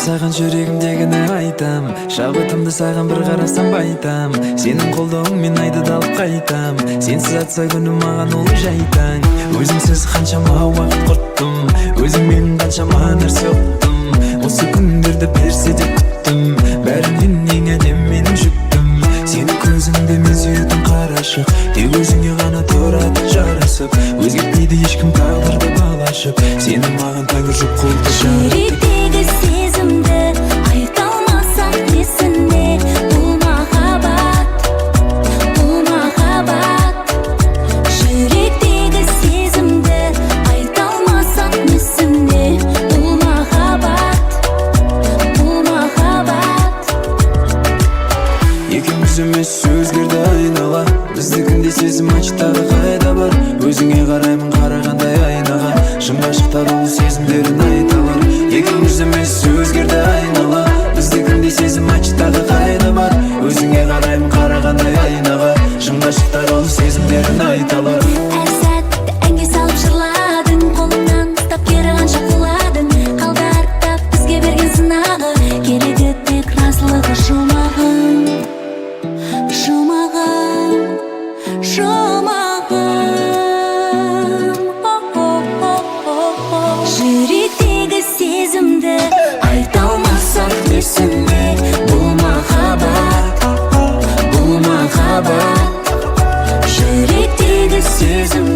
саған жүрегімдегіні айтам, шабытымды саған бір қарасам байтам. Сенің қолдауыңмен айды да алып қайтам. Сенсіз атса күнім маған ол жайтаң. Өзіңсіз қаншама уақыт құрттым, өзіңмен қаншама нәрсе ұқтым. Осы күндерді берсе де күттім, бәрінен ең әдем менің жүктім. Сені көзіңде мен сүйетін қарашық, тек өзіңе ғана тұрады жарасып. Өзгертпейді ешкім тағдырды балашып, сені маған тәңір жоқ қолды жаратып. Жүректегі сезімді айта алмасақ несіне, бұл махаббат, бұл махаббат. Жүректегі сезімді айта алмасақ несіне, бұл махаббат, бұл махаббат. Екеуміз емес өзгерді айнала, біздікінде сезім ачтағы қайда бар. Өзіңе қараймын қарағандай айнаға, шын ғашықтар ол сезімдерін айталар. Екеуміз емес өзгерді айнала, біздікінде сезім ачтағы қайда бар. Өзіңе қараймын қарағандай айнаға, шын ғашықтар ол сезімдерін айталар. Әр сәтті әнге салып жырладың, қолымнан ұстап кері қанша құладың. Қалды артта бізге берген сынағы, келеді тек разылығы жұмағың, жұмағың, жұмағың. Жүректегі сезімді айта алмасақ несіне, бұл махаббат, бұл махаббат. Жүректегі сезім